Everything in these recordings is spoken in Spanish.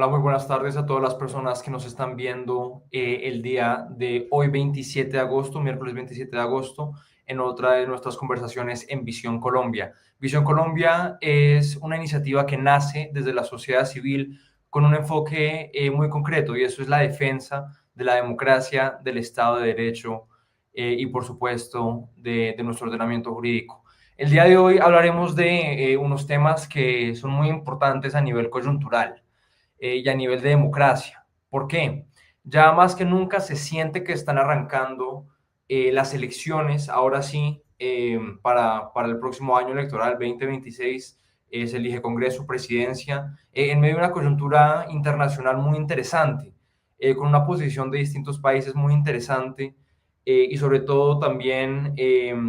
Hola, muy buenas tardes a todas las personas que nos están viendo el día de hoy, 27 de agosto, miércoles 27 de agosto, en otra de nuestras conversaciones en Visión Colombia. Visión Colombia es una iniciativa que nace desde la sociedad civil con un enfoque muy concreto, y eso es la defensa de la democracia, del Estado de Derecho y, por supuesto, de nuestro ordenamiento jurídico. El día de hoy hablaremos de unos temas que son muy importantes a nivel coyuntural y a nivel de democracia. ¿Por qué? Ya más que nunca se siente que están arrancando las elecciones, ahora sí, para el próximo año electoral 2026. Se elige Congreso, presidencia, en medio de una coyuntura internacional muy interesante, con una posición de distintos países muy interesante, y sobre todo también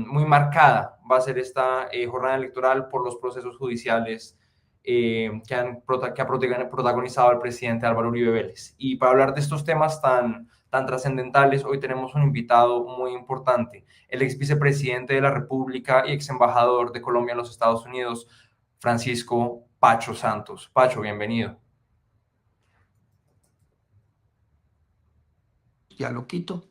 muy marcada va a ser esta jornada electoral por los procesos judiciales que ha protagonizado el presidente Álvaro Uribe Vélez. Y para hablar de estos temas tan trascendentales, hoy tenemos un invitado muy importante, el ex vicepresidente de la República y ex embajador de Colombia en los Estados Unidos, Francisco Pacho Santos. Pacho, bienvenido. Ya lo quito.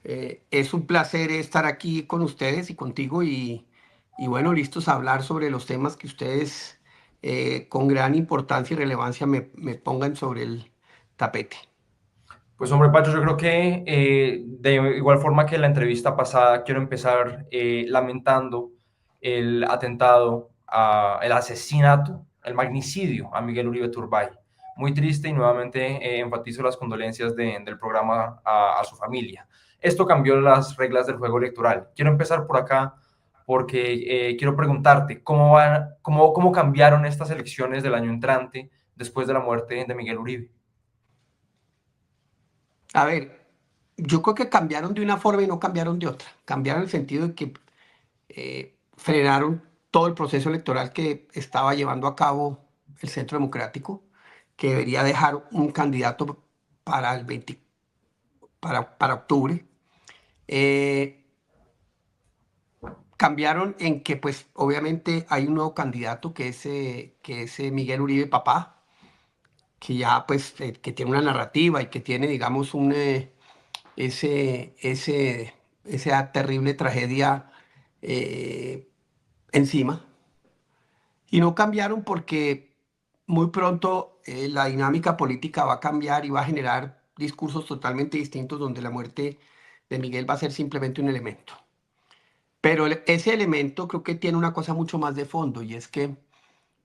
Es un placer estar aquí con ustedes y contigo y bueno, listos a hablar sobre los temas que ustedes con gran importancia y relevancia me pongan sobre el tapete. Pues hombre, Pacho, yo creo que de igual forma que la entrevista pasada, quiero empezar lamentando el atentado, el asesinato, el magnicidio a Miguel Uribe Turbay. Muy triste, y nuevamente enfatizo las condolencias del programa a su familia. Esto cambió las reglas del juego electoral. Quiero empezar por acá porque quiero preguntarte, ¿cómo cambiaron estas elecciones del año entrante después de la muerte de Miguel Uribe? A ver, yo creo que cambiaron de una forma y no cambiaron de otra. Cambiaron en el sentido de que frenaron todo el proceso electoral que estaba llevando a cabo el Centro Democrático, que debería dejar un candidato para el 20, para octubre. Eh, Cambiaron en que, pues, obviamente hay un nuevo candidato que es Miguel Uribe Papá, que ya, pues, que tiene una narrativa y que tiene, digamos, ese, ese, esa terrible tragedia eh, encima. Y no cambiaron porque muy pronto la dinámica política va a cambiar y va a generar discursos totalmente distintos donde la muerte de Miguel va a ser simplemente un elemento. Pero ese elemento creo que tiene una cosa mucho más de fondo y es que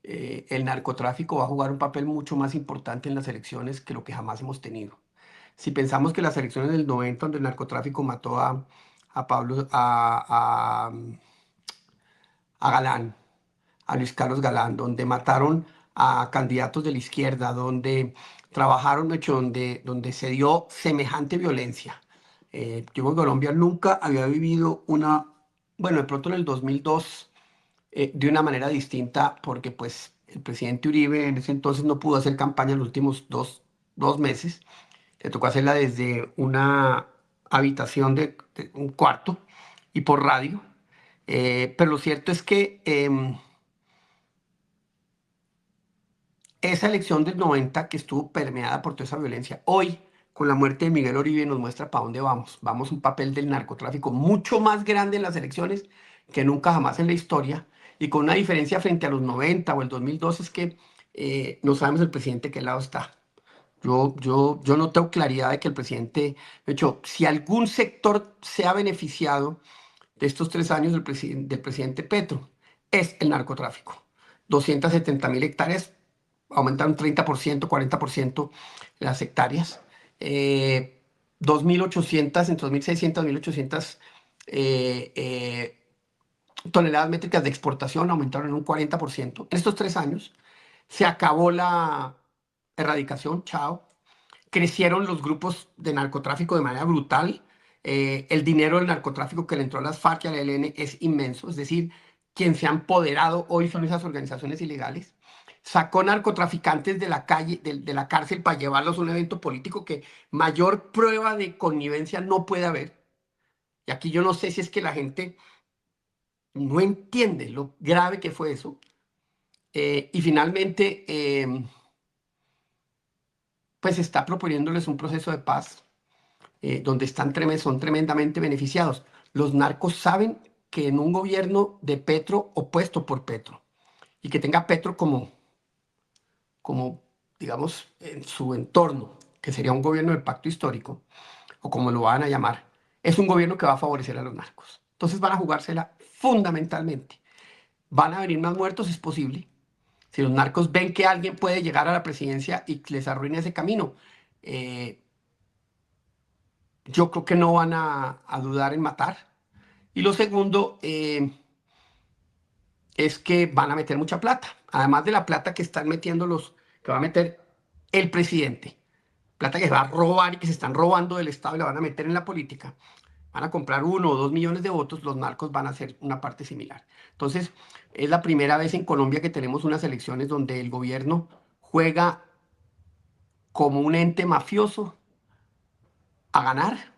el narcotráfico va a jugar un papel mucho más importante en las elecciones que lo que jamás hemos tenido. Si pensamos que las elecciones del 90, donde el narcotráfico mató a Pablo, a Galán, a Luis Carlos Galán, donde mataron a candidatos de la izquierda, donde trabajaron, hecho, donde se dio semejante violencia. Yo en Colombia nunca había vivido bueno, de pronto en el 2002, de una manera distinta, porque pues el presidente Uribe en ese entonces no pudo hacer campaña los últimos dos meses. Le tocó hacerla desde una habitación de un cuarto y por radio. Pero lo cierto es que esa elección del 90 que estuvo permeada por toda esa violencia, hoy, con la muerte de Miguel Uribe, nos muestra para dónde vamos. Vamos a un papel del narcotráfico mucho más grande en las elecciones que nunca jamás en la historia, y con una diferencia frente a los 90 o el 2002 es que no sabemos el presidente qué lado está. Yo no tengo claridad de que el presidente, de hecho, si algún sector se ha beneficiado de estos 3 años del presidente Petro, es el narcotráfico. 270.000 hectáreas, aumentaron 30%, 40% las hectáreas. 2.800, entre 2.600 y 1.800 eh, eh, toneladas métricas de exportación aumentaron en un 40%. En estos 3 años se acabó la erradicación, chao. Crecieron los grupos de narcotráfico de manera brutal. El dinero del narcotráfico que le entró a las FARC y al ELN es inmenso. Es decir, quien se ha empoderado hoy son esas organizaciones ilegales. Sacó narcotraficantes de la calle, de la cárcel para llevarlos a un evento político que mayor prueba de connivencia no puede haber. Y aquí yo no sé si es que la gente no entiende lo grave que fue eso. Y finalmente, pues está proponiéndoles un proceso de paz donde son tremendamente beneficiados. Los narcos saben que en un gobierno de Petro opuesto por Petro y que tenga Petro como digamos, en su entorno, que sería un gobierno del pacto histórico, o como lo van a llamar, es un gobierno que va a favorecer a los narcos. Entonces van a jugársela fundamentalmente. Van a venir más muertos, es posible. Si los narcos ven que alguien puede llegar a la presidencia y les arruina ese camino, eh, yo creo que no van a dudar en matar. Y lo segundo es que van a meter mucha plata, además de la plata que están metiendo que va a meter el presidente, plata que se va a robar y que se están robando del Estado y la van a meter en la política. Van a comprar 1 o 2 millones de votos, los narcos van a hacer una parte similar. Entonces, es la primera vez en Colombia que tenemos unas elecciones donde el gobierno juega como un ente mafioso a ganar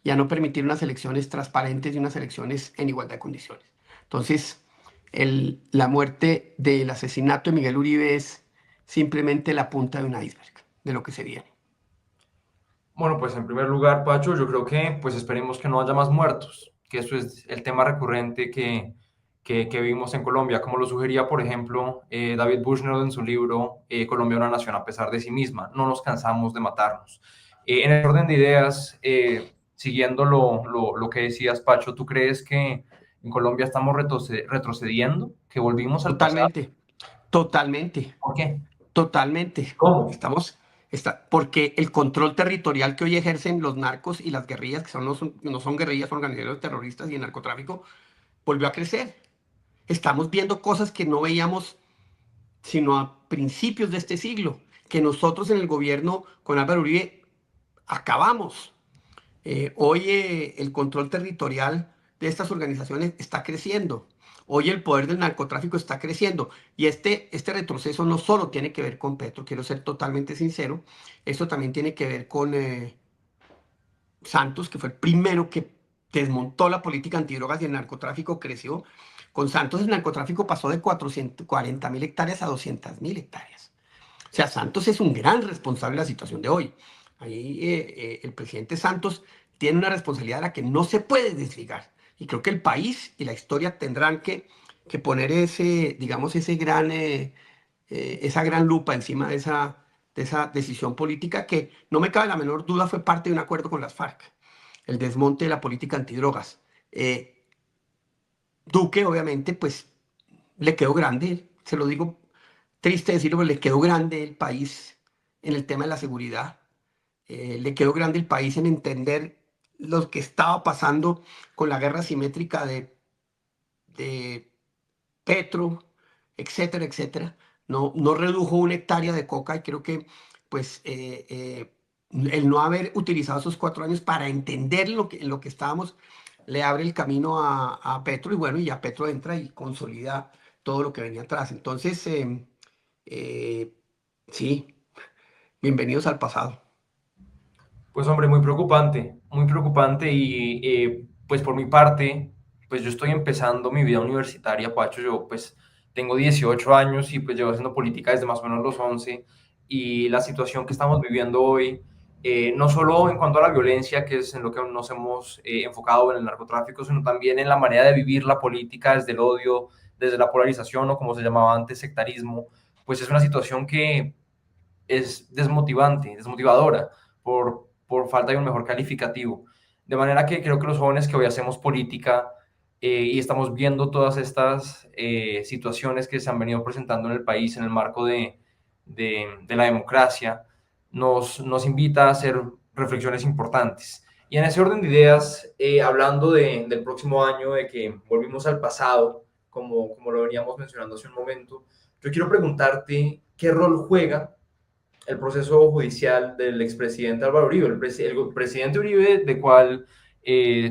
y a no permitir unas elecciones transparentes y unas elecciones en igualdad de condiciones. Entonces, la muerte del asesinato de Miguel Uribe es simplemente la punta de un iceberg de lo que se viene. Bueno, pues en primer lugar, Pacho, yo creo que pues esperemos que no haya más muertos, que eso es el tema recurrente que vivimos en Colombia, como lo sugería, por ejemplo, David Bushnell en su libro Colombia, una nación a pesar de sí misma. No nos cansamos de matarnos. En el orden de ideas, siguiendo lo que decías, Pacho, ¿tú crees que en Colombia estamos retrocediendo, que volvimos al pasado? Totalmente, totalmente. ¿Por qué? Totalmente. ¿Cómo? Porque el control territorial que hoy ejercen los narcos y las guerrillas, que no son guerrillas, son organizaciones terroristas y el narcotráfico, volvió a crecer. Estamos viendo cosas que no veíamos sino a principios de este siglo, que nosotros en el gobierno con Álvaro Uribe acabamos. Hoy el control territorial de estas organizaciones está creciendo. Hoy el poder del narcotráfico está creciendo. Y este retroceso no solo tiene que ver con Petro, quiero ser totalmente sincero, esto también tiene que ver con Santos, que fue el primero que desmontó la política antidrogas y el narcotráfico creció. Con Santos el narcotráfico pasó de 440.000 hectáreas a 200.000 hectáreas. O sea, Santos es un gran responsable de la situación de hoy. Ahí el presidente Santos tiene una responsabilidad de la que no se puede desligar. Y creo que el país y la historia tendrán que poner digamos, esa gran lupa encima de esa decisión política que no me cabe la menor duda fue parte de un acuerdo con las FARC, el desmonte de la política antidrogas. Duque, obviamente, pues le quedó grande, se lo digo triste decirlo, pero le quedó grande el país en el tema de la seguridad. Le quedó grande el país en entender lo que estaba pasando con la guerra simétrica de Petro, etcétera, etcétera. No, no redujo una hectárea de coca y creo que pues el no haber utilizado esos 4 años para entender lo que estábamos le abre el camino a Petro y bueno, y ya Petro entra y consolida todo lo que venía atrás. Entonces, eh, sí, bienvenidos al pasado. Pues hombre, muy preocupante y pues por mi parte, pues yo estoy empezando mi vida universitaria, Pacho, yo pues tengo 18 años y pues llevo haciendo política desde más o menos los 11 y la situación que estamos viviendo hoy, no solo en cuanto a la violencia, que es en lo que nos hemos enfocado en el narcotráfico, sino también en la manera de vivir la política desde el odio, desde la polarización o como se llamaba antes, sectarismo, pues es una situación que es desmotivante, desmotivadora por falta de un mejor calificativo. De manera que creo que los jóvenes que hoy hacemos política y estamos viendo todas estas situaciones que se han venido presentando en el país en el marco de la democracia, nos invita a hacer reflexiones importantes. Y en ese orden de ideas, hablando del próximo año, de que volvimos al pasado, como lo veníamos mencionando hace un momento, yo quiero preguntarte qué rol juega el proceso judicial del expresidente Álvaro Uribe, el presidente Uribe, de cual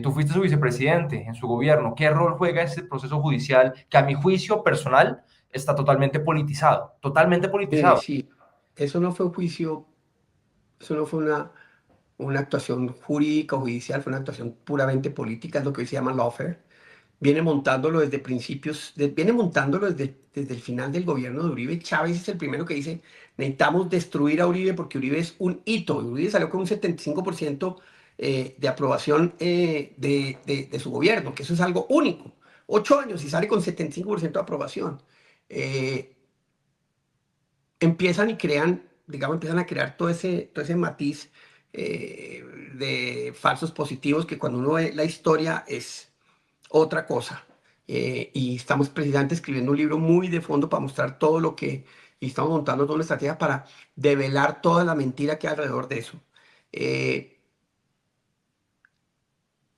tú fuiste su vicepresidente en su gobierno. ¿Qué rol juega ese proceso judicial que a mi juicio personal está totalmente politizado? Totalmente politizado. Sí, eso no fue un juicio, eso no fue una actuación jurídica o judicial, fue una actuación puramente política, es lo que hoy se llama lawfare. viene montándolo desde principios, viene montándolo desde el final del gobierno de Uribe. Chávez es el primero que dice, necesitamos destruir a Uribe porque Uribe es un hito. Uribe salió con un 75% de aprobación de su gobierno, que eso es algo único. 8 años y sale con 75% de aprobación. Eh, empiezan y crean, digamos, empiezan a crear todo ese matiz de falsos positivos que cuando uno ve la historia es otra cosa. Y estamos precisamente escribiendo un libro muy de fondo para mostrar todo lo que, y estamos montando toda una estrategia para develar toda la mentira que hay alrededor de eso. Eh,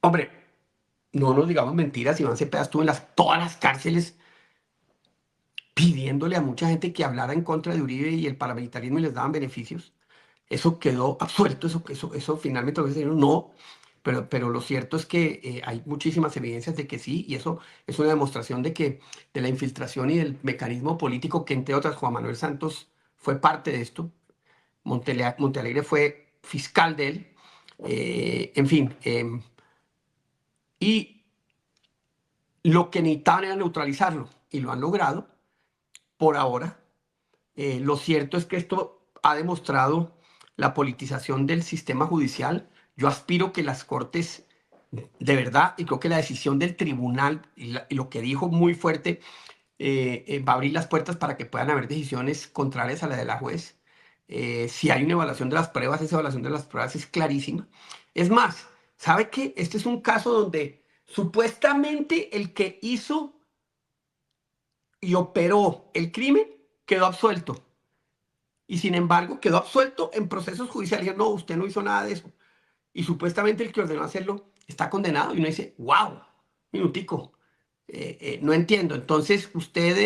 hombre, no nos digamos mentiras, Iván Cepeda estuvo en todas las cárceles pidiéndole a mucha gente que hablara en contra de Uribe y el paramilitarismo y les daban beneficios. Eso quedó absuelto, eso finalmente lo dijeron no, pero lo cierto es que hay muchísimas evidencias de que sí, y eso es una demostración de la infiltración y del mecanismo político que, entre otras, Juan Manuel Santos fue parte de esto. Montealegre fue fiscal de él, en fin, y lo que necesitaban era neutralizarlo, y lo han logrado por ahora. Lo cierto es que esto ha demostrado la politización del sistema judicial. Yo aspiro que las cortes, de verdad, y creo que la decisión del tribunal y lo que dijo muy fuerte, va a abrir las puertas para que puedan haber decisiones contrarias a la de la juez. Si hay una evaluación de las pruebas, esa evaluación de las pruebas es clarísima. Es más, ¿sabe qué? Este es un caso donde supuestamente el que hizo y operó el crimen quedó absuelto. Y sin embargo quedó absuelto en procesos judiciales. Dijeron, no, usted no hizo nada de eso. Y supuestamente el que ordenó hacerlo está condenado. Y uno dice, wow, minutico, no entiendo. Entonces usted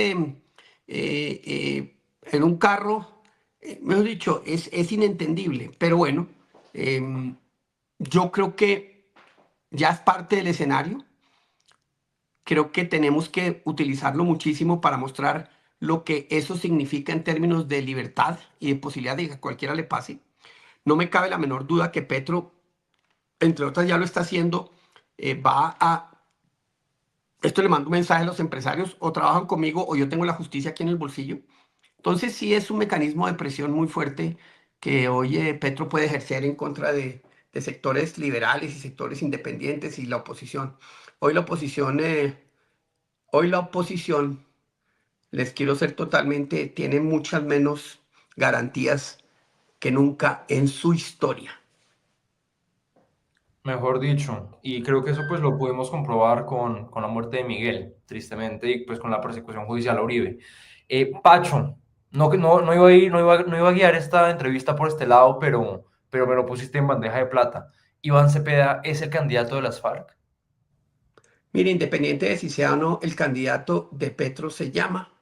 en un carro, mejor dicho, es inentendible. Pero bueno, eh, yo creo que ya es parte del escenario. Creo que tenemos que utilizarlo muchísimo para mostrar lo que eso significa en términos de libertad y de posibilidad de que a cualquiera le pase. No me cabe la menor duda que Petro, entre otras, ya lo está haciendo. Va a... Esto le mando un mensaje a los empresarios, o trabajan conmigo o yo tengo la justicia aquí en el bolsillo. Entonces sí es un mecanismo de presión muy fuerte que hoy Petro puede ejercer en contra de sectores liberales y sectores independientes y la oposición. Hoy la oposición, hoy la oposición, les quiero ser totalmente, tiene muchas menos garantías que nunca en su historia. Mejor dicho, y creo que eso pues lo pudimos comprobar con la muerte de Miguel, tristemente, y pues con la persecución judicial a Uribe. Pacho, no iba a ir, no iba a guiar esta entrevista por este lado, pero me lo pusiste en bandeja de plata. Iván Cepeda es el candidato de las FARC. Mire, independiente de si sea o no, el candidato de Petro se llama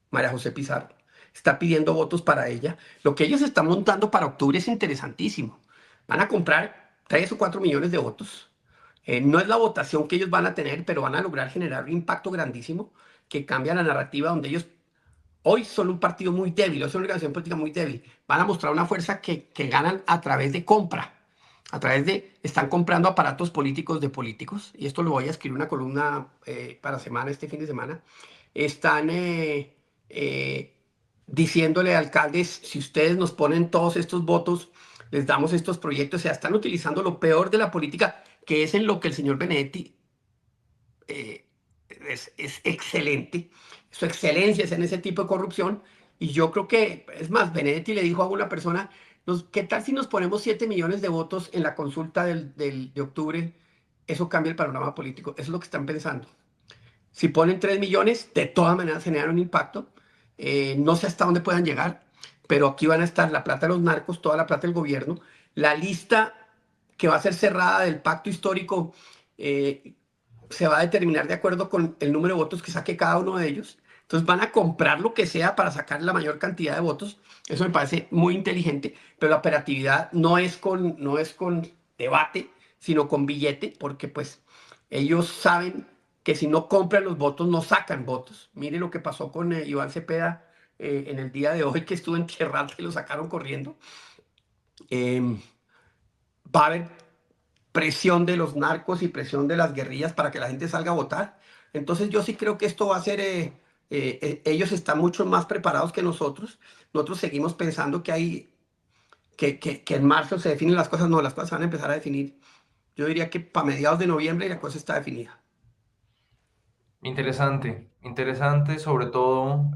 María José Pizarro. Está pidiendo votos para ella. Lo que ellos están montando para octubre es interesantísimo. Van a comprar 3 o 4 millones de votos. No es la votación que ellos van a tener, pero van a lograr generar un impacto grandísimo que cambia la narrativa donde ellos hoy son un partido muy débil, es una organización política muy débil. Van a mostrar una fuerza que ganan a través de compra, a través de, están comprando aparatos políticos de políticos, y esto lo voy a escribir una columna para semana, este fin de semana. Están eh, diciéndole a alcaldes, si ustedes nos ponen todos estos votos, les damos estos proyectos. O sea, están utilizando lo peor de la política, que es en lo que el señor Benedetti eh, es excelente. Su excelencia es en ese tipo de corrupción. Y yo creo que, es más, Benedetti le dijo a una persona, ¿qué tal si nos ponemos 7 millones de votos en la consulta de octubre? Eso cambia el panorama político. Eso es lo que están pensando. Si ponen 3 millones, de todas maneras generan un impacto. No sé hasta dónde puedan llegar, pero aquí van a estar la plata de los narcos, toda la plata del gobierno, la lista que va a ser cerrada del pacto histórico. Se va a determinar de acuerdo con el número de votos que saque cada uno de ellos. Entonces van a comprar lo que sea para sacar la mayor cantidad de votos. Eso me parece muy inteligente, pero la operatividad no es con debate, sino con billete, porque pues ellos saben que si no compran los votos, no sacan votos. Mire lo que pasó con Iván Cepeda en el día de hoy, que estuvo en Tierra Alta y lo sacaron corriendo. Eh, Va a haber presión de los narcos y presión de las guerrillas para que la gente salga a votar. Entonces yo sí creo que esto va a ser, ellos están mucho más preparados que nosotros. Nosotros seguimos pensando que hay, que en marzo se definen las cosas. No, las cosas se van a empezar a definir. Yo diría que para mediados de noviembre la cosa está definida. Interesante, interesante, sobre todo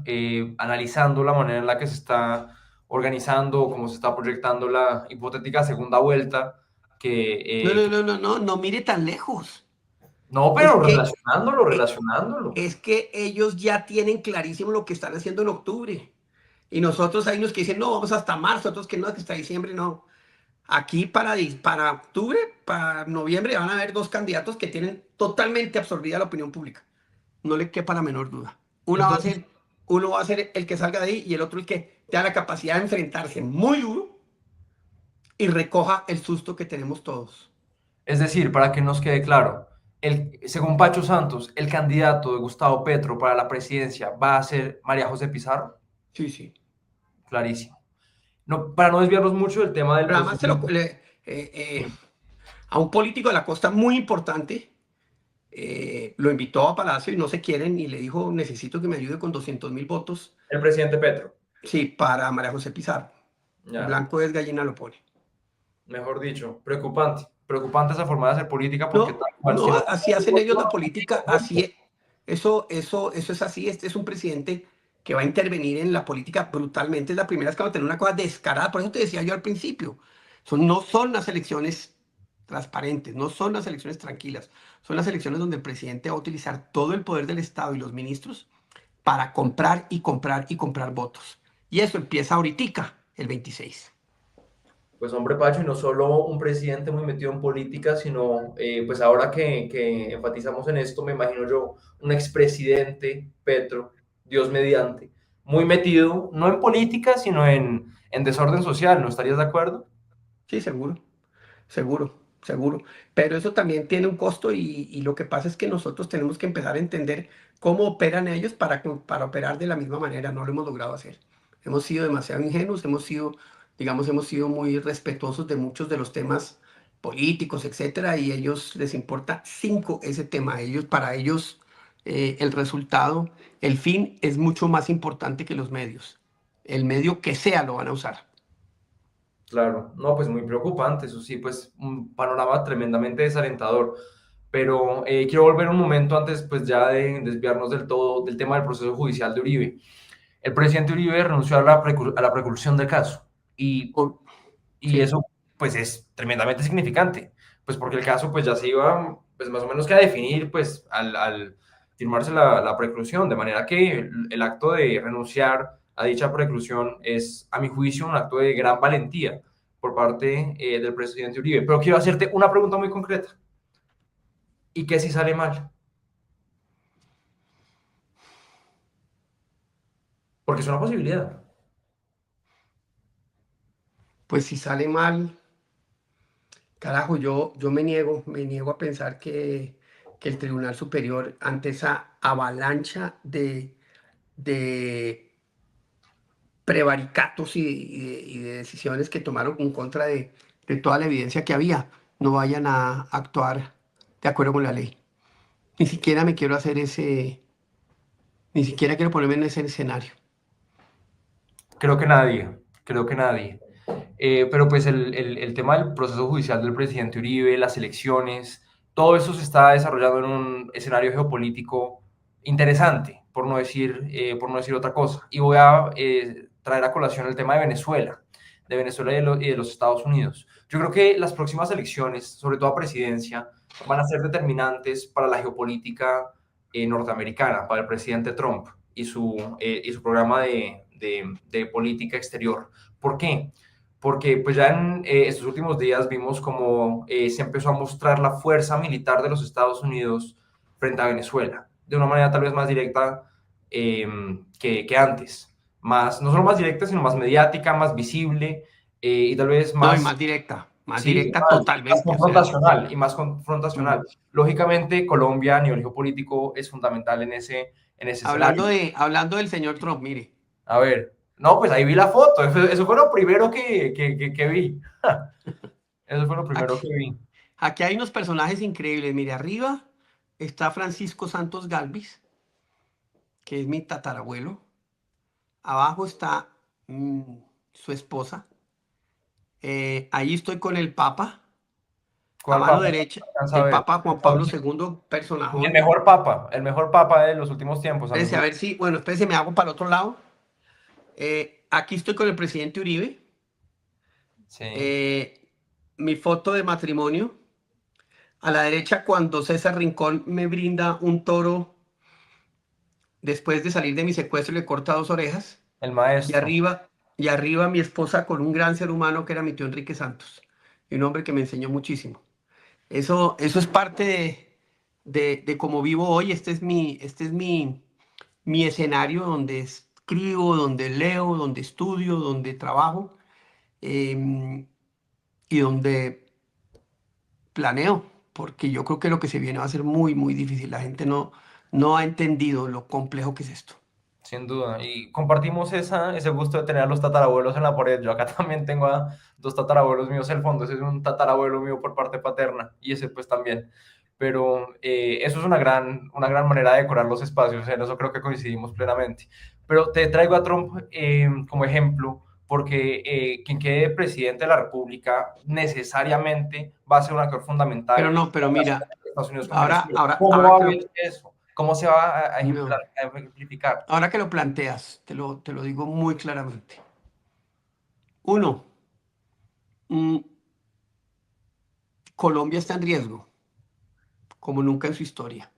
analizando la manera en la que se está organizando o cómo se está proyectando la hipotética segunda vuelta, No, que, no, no, no, no, no mire tan lejos. no, Es pero que, relacionándolo, eh, relacionándolo. es que ellos ya tienen clarísimo lo que están haciendo en octubre. Y nosotros hay unos que dicen, no, vamos hasta marzo, otros que no, que hasta diciembre, no. Aquí para octubre, para noviembre, van a haber dos candidatos que tienen totalmente absorbida la opinión pública. No le quepa la menor duda. Una va a Entonces, ser, uno va a ser el que salga de ahí y el otro el que tenga la capacidad de enfrentarse muy duro y recoja el susto que tenemos todos. es decir, para que nos quede claro, según Pacho Santos, el candidato de Gustavo Petro para la presidencia va a ser María José Pizarro. Sí, sí. Clarísimo. No, para no desviarnos mucho del tema del Pero proceso. además a un político de la costa muy importante lo invitó a Palacio y no se quieren y le dijo, necesito que me ayude con 200.000 votos, El presidente Petro. sí, para María José Pizarro. Ya, Blanco es gallina lo pone. mejor dicho, preocupante. Preocupante esa forma de hacer política porque No, tal cual, si no, no... así hacen ellos la política, así eso es así. Este es un presidente que va a intervenir en la política brutalmente. Es la primera vez que va a tener una cosa descarada. Por eso te decía yo al principio, no son las elecciones transparentes, no son las elecciones tranquilas, son las elecciones donde el presidente va a utilizar todo el poder del Estado y los ministros para comprar y comprar y comprar votos. Y eso empieza ahorita, el 26. Pues hombre, Pacho, y no solo un presidente muy metido en política, sino pues ahora que enfatizamos en esto, me imagino yo un expresidente, Petro, Dios mediante, muy metido, no en política, sino en desorden social, ¿no estarías de acuerdo? Sí, seguro. Seguro, seguro. Pero eso también tiene un costo y lo que pasa es que nosotros tenemos que empezar a entender cómo operan ellos para operar de la misma manera. No lo hemos logrado hacer. Hemos sido demasiado ingenuos, digamos, hemos sido muy respetuosos de muchos de los temas políticos, etcétera, y ellos les importa cinco ese tema. Para ellos, el resultado, el fin es mucho más importante que los medios. El medio que sea lo van a usar. Claro, no, pues muy preocupante, eso sí, pues un panorama tremendamente desalentador. Pero quiero volver un momento antes, pues ya de desviarnos del todo del tema del proceso judicial de Uribe. El presidente Uribe renunció a a la preclusión del caso y, O- y sí. eso pues es tremendamente significante, pues porque el caso pues ya se iba pues más o menos que a definir pues al firmarse la preclusión, de manera que el acto de renunciar a dicha preclusión es a mi juicio un acto de gran valentía por parte del presidente Uribe. Pero quiero hacerte una pregunta muy concreta. ¿Y qué si sale mal? Porque es una posibilidad. Pues si sale mal, carajo, yo me niego a pensar que el Tribunal Superior, ante esa avalancha de prevaricatos y de decisiones que tomaron en contra de toda la evidencia que había, no vayan a actuar de acuerdo con la ley. Ni siquiera me quiero hacer ni siquiera quiero ponerme en ese escenario. Creo que nadie, creo que nadie. Pero pues el tema del proceso judicial del presidente Uribe, las elecciones, todo eso se está desarrollando en un escenario geopolítico interesante, por no decir otra cosa. Y voy a traer a colación el tema de Venezuela y de los Estados Unidos. Yo creo que las próximas elecciones, sobre todo a presidencia, van a ser determinantes para la geopolítica norteamericana, para el presidente Trump y su programa de política exterior. ¿Por qué? Porque pues ya en estos últimos días vimos como se empezó a mostrar la fuerza militar de los Estados Unidos frente a Venezuela, de una manera tal vez más directa que antes. Más, no solo más directa, sino más mediática, más visible y tal vez No, y más, más sí, directa más totalmente. O sea, confrontacional y más confrontacional. mm. Lógicamente, Colombia a nivel geopolítico es fundamental en ese escenario. Hablando del señor Trump, mire. A ver, no, pues ahí vi la foto, eso fue lo primero que vi. Eso fue lo primero Aquí, que vi. aquí hay unos personajes increíbles. Mire, arriba. está Francisco Santos Galvis, que es mi tatarabuelo. Abajo está su esposa. Ahí estoy con el Papa, a ¿Cuál mano papa? derecha, Alcanza a el ver. Papa Juan Pablo II, personajón. El mejor papa de los últimos tiempos, a mi Espérese, a gusto. ver si, bueno, espérese, me hago para el otro lado. Aquí estoy con el presidente Uribe. Sí, Eh, Mi foto de matrimonio. A la derecha, cuando César Rincón me brinda un toro después de salir de mi secuestro y le corta dos orejas. el Y maestro. arriba, y arriba mi esposa con un gran ser humano que era mi tío Enrique Santos. Y un hombre que me enseñó muchísimo. Eso es parte de cómo vivo hoy. Mi escenario donde escribo, donde leo, donde estudio, donde trabajo y donde planeo, porque yo creo que lo que se viene va a ser muy, muy difícil. La gente no ha entendido lo complejo que es esto. Sin duda. Y compartimos ese gusto de tener a los tatarabuelos en la pared. Yo acá también tengo a dos tatarabuelos míos en el fondo. Ese es un tatarabuelo mío por parte paterna y ese pues también. Pero eso es una gran manera de decorar los espacios. En eso creo que coincidimos plenamente. Pero te traigo a Trump como ejemplo porque quien quede presidente de la República necesariamente va a ser un actor Pero fundamental no, pero en la relación mira, de Estados Unidos con ahora, Venezuela. ahora, ¿Cómo ahora va a que lo, ver eso? ¿Cómo se va no, a ejemplificar? ahora que lo planteas, te lo digo muy claramente. Uno, mm, Colombia está en riesgo, como nunca en su historia.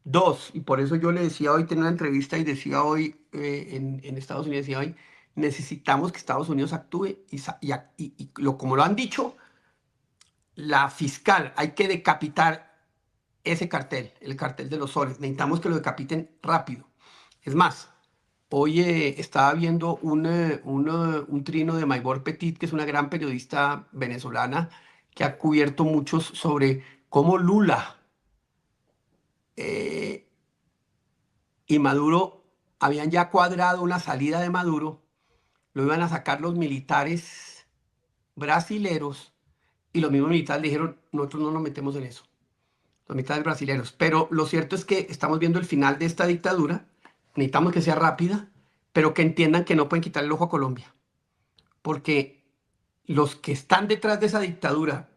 Dos, y por eso yo le decía hoy, tenía una entrevista y decía hoy en Estados Unidos, decía hoy, necesitamos que Estados Unidos actúe como lo han dicho, la fiscal, hay que decapitar ese cartel, el cartel de los soles. Necesitamos que lo decapiten rápido. Es más, hoy estaba viendo un trino de Maybor Petit, que es una gran periodista venezolana, que ha cubierto muchos sobre cómo Lula eh, y Maduro habían ya cuadrado una salida de Maduro, lo iban a sacar los militares brasileros y los mismos militares dijeron, nosotros no nos metemos en eso, los militares brasileros. Pero lo cierto es que estamos viendo el final de esta dictadura, necesitamos que sea rápida, pero que entiendan que no pueden quitar el ojo a Colombia, porque los que están detrás de esa dictadura,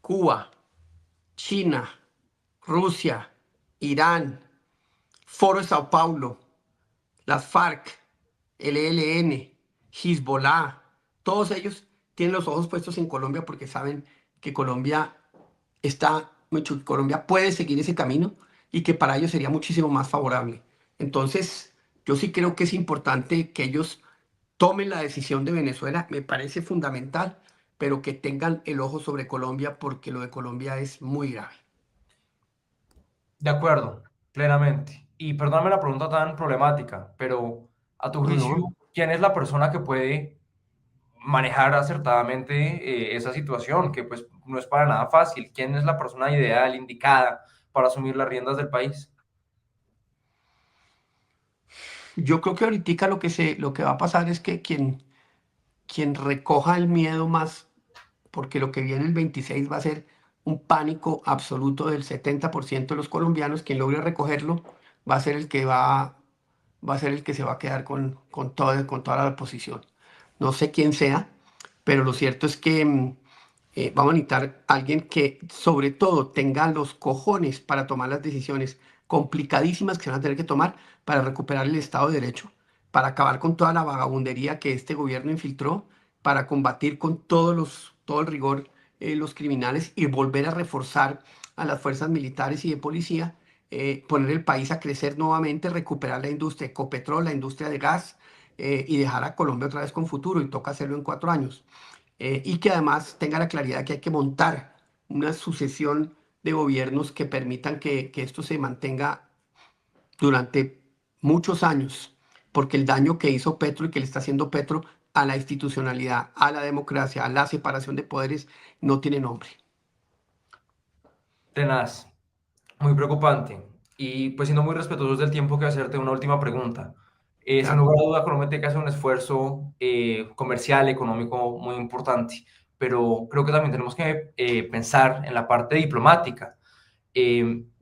Cuba, China, Rusia, Irán, Foro de Sao Paulo, las FARC, el ELN, Hezbollah, todos ellos tienen los ojos puestos en Colombia porque saben que Colombia Colombia puede seguir ese camino y que para ellos sería muchísimo más favorable. Entonces, yo sí creo que es importante que ellos tomen la decisión de Venezuela, me parece fundamental, pero que tengan el ojo sobre Colombia porque lo de Colombia es muy grave. De acuerdo, plenamente. Y perdóname la pregunta tan problemática, pero a tu No, juicio, no. ¿quién es la persona que puede manejar acertadamente esa situación, que pues no es para nada fácil? ¿Quién es la persona ideal, indicada para asumir las riendas del país? Yo creo que ahorita lo que va a pasar es que quien recoja el miedo más, porque lo que viene el 26 va a ser un pánico absoluto del 70% de los colombianos, quien logre recogerlo va a ser el que va a ser el que se va a quedar con toda la oposición. No sé quién sea, pero lo cierto es que vamos a necesitar alguien que sobre todo tenga los cojones para tomar las decisiones complicadísimas que se van a tener que tomar para recuperar el Estado de Derecho, para acabar con toda la vagabundería que este gobierno infiltró, para combatir con todo el rigor los criminales y volver a reforzar a las fuerzas militares y de policía, poner el país a crecer nuevamente, recuperar la industria de Ecopetrol, la industria de gas y dejar a Colombia otra vez con futuro y toca hacerlo en 4 años. Y que además tenga la claridad que hay que montar una sucesión de gobiernos que permitan que esto se mantenga durante muchos años, porque el daño que hizo Petro y que le está haciendo Petro a la institucionalidad, a la democracia, a la separación de poderes, no tiene nombre. Tenaz, muy preocupante. Y pues siendo muy respetuosos del tiempo, que hacerte una última pregunta. Sin Claro. lugar a duda, Colombia tiene que hacer un esfuerzo comercial, económico muy importante, pero creo que también tenemos que pensar en la parte diplomática.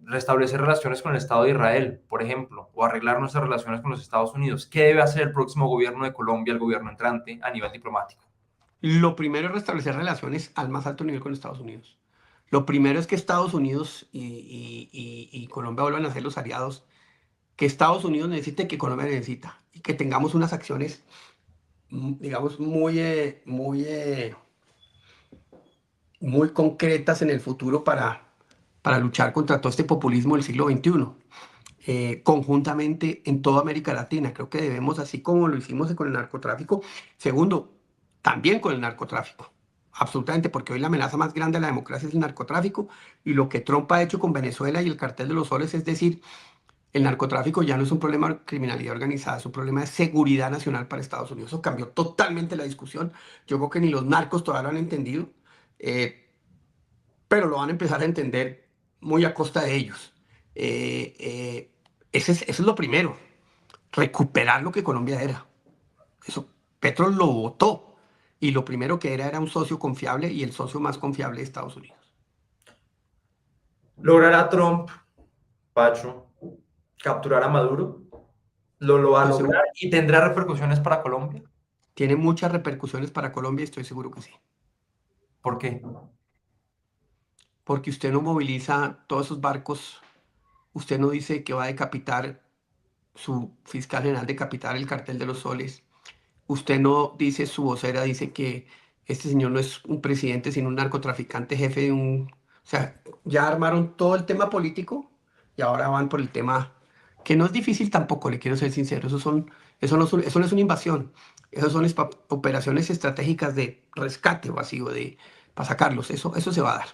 restablecer relaciones con el Estado de Israel, por ejemplo, o arreglar nuestras relaciones con los Estados Unidos. ¿Qué debe hacer el próximo gobierno de Colombia, el gobierno entrante, a nivel diplomático? Lo primero es restablecer relaciones al más alto nivel con Estados Unidos. Lo primero es que Estados Unidos y Colombia vuelvan a ser los aliados que Estados Unidos necesita y que Colombia necesita. Y que tengamos unas acciones, digamos, muy concretas en el futuro para luchar contra todo este populismo del siglo XXI. Conjuntamente en toda América Latina. Creo que debemos, así como lo hicimos con el narcotráfico, segundo, también con el narcotráfico. Absolutamente, porque hoy la amenaza más grande a la democracia es el narcotráfico y lo que Trump ha hecho con Venezuela y el cartel de los soles es decir, el narcotráfico ya no es un problema de criminalidad organizada, es un problema de seguridad nacional para Estados Unidos. Eso cambió totalmente la discusión. Yo creo que ni los narcos todavía lo han entendido, eh, pero lo van a empezar a entender muy a costa de ellos. Eso es lo primero, recuperar lo que Colombia era. Eso, Petro lo votó y lo primero que era un socio confiable y el socio más confiable de Estados Unidos. ¿Logrará Trump, Pacho, capturar a Maduro? ¿Lo va a Estoy lograr seguro, y tendrá repercusiones para Colombia? tiene muchas repercusiones para Colombia y estoy seguro que sí. ¿Por qué? Porque usted no moviliza todos esos barcos, usted no dice que va a decapitar, su fiscal general decapitar el cartel de los soles, usted no dice, su vocera dice que este señor no es un presidente, sino un narcotraficante jefe de un... O sea, ya armaron todo el tema político y ahora van por el tema que no es difícil tampoco, le quiero ser sincero. Eso no es una invasión. Esas son operaciones estratégicas de rescate o así, para sacarlos. Eso se va a dar.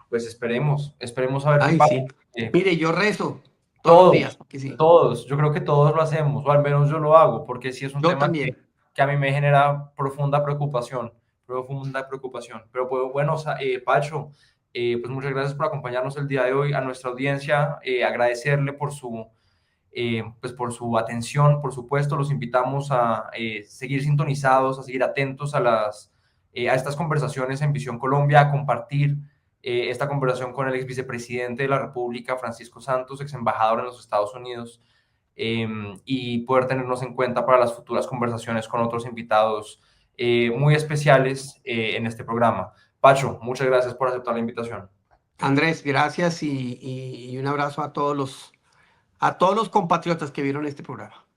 Pues esperemos a ver qué Ay, pasa. sí. Eh, Mire, yo rezo todos los días, todos, porque sí. todos, yo creo que todos lo hacemos, o al menos yo lo hago, porque sí es un Yo tema también. que a mí me genera profunda preocupación. Pero pues, bueno, Pacho, pues muchas gracias por acompañarnos el día de hoy, a nuestra audiencia, agradecerle pues por su atención, por supuesto, los invitamos a seguir sintonizados, a seguir atentos a estas conversaciones en Visión Colombia, a compartir esta conversación con el ex vicepresidente de la República, Francisco Santos, ex embajador en los Estados Unidos, y poder tenernos en cuenta para las futuras conversaciones con otros invitados muy especiales en este programa. Pacho, muchas gracias por aceptar la invitación. Andrés, gracias y un abrazo a todos los compatriotas que vieron este programa.